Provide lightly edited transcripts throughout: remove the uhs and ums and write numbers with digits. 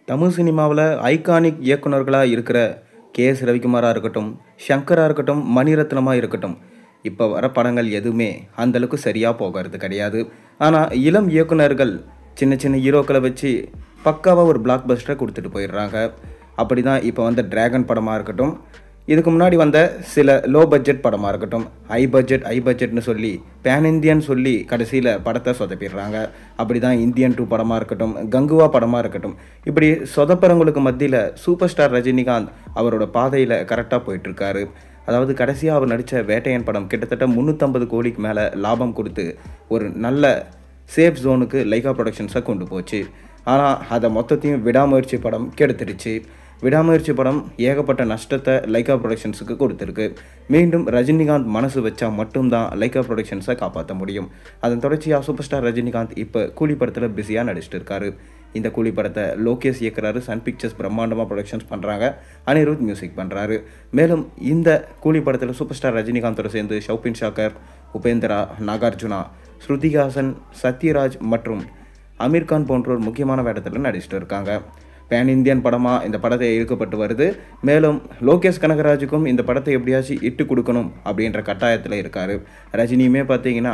Tamil சினிமாவுல iconic இயக்குனர்களா இருக்கிற KS. ரவிக்குமாரா இருக்கட்டும், ஷங்கரா இருக்கட்டும், மணிரத்னமா இருக்கட்டும், இப்ப வர படங்கள் எதுவுமே அந்த அளவுக்கு சரியா போகறது கிடையாது. ஆனா, இளம் இயக்குனர்கள் சின்ன சின்ன ஹீரோக்கள வச்சு பக்காவா ஒரு பிளாக் பஸ்டர குடுத்துட்டு போயிடுறாங்க. அப்படிதான் இப்ப வந்த டிராகன் படமா இருக்கட்டும், இதுக்கு முன்னாடி வந்த சில லோ பட்ஜெட் படமா இருக்கட்டும், ஹை பட்ஜெட்னு சொல்லி பேன் இந்தியன் சொல்லி கடைசியில படத்த சொதப்பிடுறாங்க. அப்படிதான் இந்தியன் 2 படமா இருக்கட்டும், கங்குவா படமா இருக்கட்டும், இப்படி சொதப்புறவங்களுக்கு மத்தியில சூப்பர் ஸ்டார் ரஜினிகாந்த் அவரோட பாதையில கரெக்டா போயிட்டு இருக்காரு. அதாவது கடைசியா அவர் நடிச்ச வேட்டையன் படம் கிட்டத்தட்ட 350 கோடிக்கு மேல லாபம் குடுத்து ஒரு நல்ல சேஃப் ஜோனுக்கு லைகா புரொடக்ஷன்ஸ கொண்டு போச்சு. ஆனா, அத மொத்தத்தையும் விடாமுயற்சி படம் கெடுத்துடுச்சு. விடாமுயற்சி படம் ஏகப்பட்ட நஷ்டத்தை லைகா புரொடக்ஷன்ஸுக்கு கொடுத்துருக்கு. மீண்டும் ரஜினிகாந்த் மனசு வச்சா மட்டும்தான் லைகா புரொடக்ஷன்ஸை காப்பாற்ற முடியும். அதன் தொடர்ச்சியாக சூப்பர் ஸ்டார் ரஜினிகாந்த் இப்போ கூலி படத்தில் பிஸியாக நடிச்சிட்டு இருக்காரு. இந்த கூலி படத்தை லோகேஷ் இயக்குறாரு, சன் பிக்சர்ஸ் பிரம்மாண்டமாக ப்ரொடக்ஷன்ஸ் பண்ணுறாங்க, அனிருத் மியூசிக் பண்ணுறாரு. மேலும் இந்த கூலி படத்தில் சூப்பர் ஸ்டார் ரஜினிகாந்தோட சேர்ந்து ஷௌபின் ஷாக்கர், உபேந்திரா, நாகார்ஜுனா, ஸ்ருதிஹாசன், சத்யராஜ் மற்றும் அமீர்கான் போன்றோர் முக்கியமான வேடத்தில் நடிச்சிட்டு இருக்காங்க. பேன் இந்தியன் படமாக இந்த படத்தை இழுக்கப்பட்டு வருது. மேலும் லோகேஷ் கனகராஜுக்கும் இந்த படத்தை எப்படியாச்சும் இட்டு கொடுக்கணும் அப்படின்ற கட்டாயத்தில் இருக்கார். ரஜினியுமே பார்த்தீங்கன்னா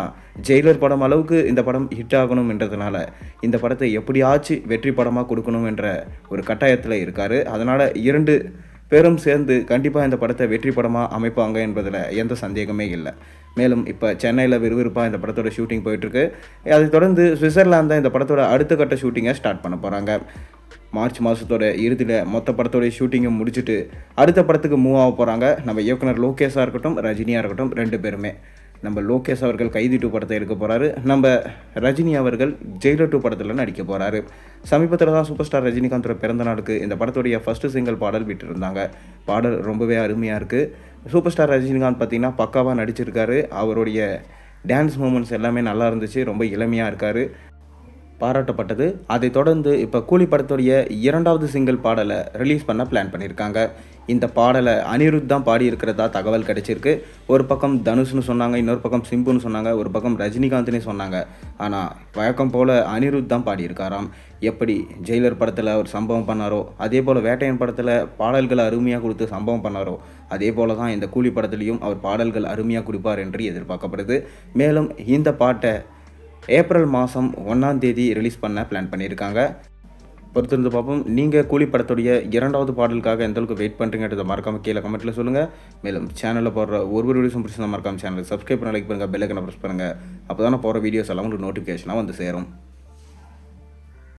ஜெயிலர் படம் அளவுக்கு இந்த படம் ஹிட் ஆகணும்ன்றதுனால இந்த படத்தை எப்படியாச்சும் வெற்றி படமாக கொடுக்கணும் என்ற ஒரு கட்டாயத்தில் இருக்கார். அதனால் 2 பேரும் சேர்ந்து கண்டிப்பாக இந்த படத்தை வெற்றி படமாக அமைப்பாங்க என்பதில் எந்த சந்தேகமே இல்லை. மேலும் இப்போ சென்னையில் விறுவிறுப்பாக இந்த படத்தோட ஷூட்டிங் போயிட்டுருக்கு. அதை தொடர்ந்து சுவிட்சர்லாந்து தான் இந்த படத்தோட அடுத்த கட்ட ஷூட்டிங்கை ஸ்டார்ட் பண்ண போகிறாங்க. மார்ச் மாதத்தோட இறுதியில் மொத்த படத்தோடைய ஷூட்டிங்கை முடிச்சுட்டு அடுத்த படத்துக்கு மூவ் ஆக போகிறாங்க. நம்ம இயக்குனர் லோகேஷாக இருக்கட்டும், ரஜினியாக இருக்கட்டும், 2 பேருமே. நம்ம லோகேஷ் அவர்கள் கைதி 2 படத்தை எடுக்க போகிறாரு. நம்ம ரஜினி அவர்கள் ஜெயிலர் 2 படத்தில் நடிக்க போகிறாரு. சமீபத்தில் தான் சூப்பர் ஸ்டார் ரஜினிகாந்தோட பிறந்த நாளுக்கு இந்த படத்துடைய ஃபஸ்ட்டு சிங்கிள் பாடல் விட்டுருந்தாங்க. பாடல் ரொம்பவே அருமையாக இருக்குது. சூப்பர் ஸ்டார் ரஜினிகாந்த் பார்த்திங்கன்னா பக்காவாக நடிச்சிருக்காரு. அவருடைய டான்ஸ் மூமெண்ட்ஸ் எல்லாமே நல்லா இருந்துச்சு. ரொம்ப இளமையாக இருக்கார், பாராட்டப்பட்டது. அதை தொடர்ந்து இப்போ கூலி படத்துடைய 2வது சிங்கிள் பாடலை ரிலீஸ் பண்ண பிளான் பண்ணியிருக்காங்க. இந்த பாடலை அனிருத் தான் பாடியிருக்கிறதா தகவல் கிடைச்சிருக்கு. ஒரு பக்கம் தனுஷ்னு சொன்னாங்க, இன்னொரு பக்கம் சிம்புன்னு சொன்னாங்க, ஒரு பக்கம் ரஜினிகாந்த்னே சொன்னாங்க. ஆனால் வழக்கம் போல் அனிருத் தான் பாடியிருக்காராம். எப்படி ஜெயிலர் படத்தில் ஒரு சம்பவம் பண்ணாரோ, அதே போல் வேட்டையன் படத்தில் பாடல்களை அருமையாக கொடுத்து சம்பவம் பண்ணாரோ, அதே போல் தான் இந்த கூலி படத்துலையும் அவர் பாடல்கள் அருமையாக கொடுப்பார் என்று எதிர்பார்க்கப்படுது. மேலும் இந்த பாட்டை ஏப்ரல் மாதம் 1ஆம் தேதி ரிலீஸ் பண்ண பிளான் பண்ணியிருக்காங்க. பொறுத்திருந்து பார்ப்போம். நீங்கள் கூலி படத்துடைய 2வது பாடலுக்காக எந்த அளவுக்கு வெயிட் பண்ணுறீங்கன்றதை மறக்காமல் கீழே கமெண்ட்டில் சொல்லுங்கள். மேலும் சேனலில் போடுற ஒரு வீடியோஸும் பிடிச்சிருந்தா மறக்காமல் சேனலுக்கு சப்ஸ்கிரைப் பண்ண, லைக் பண்ணுங்கள், பெல் ஐக்கனை ப்ரெஸ் பண்ணுங்கள். அப்போ தான் போகிற வீடியோஸ் எல்லாம் உங்களுக்கு நோட்டிஃபிகேஷனாக வந்து சேரும்.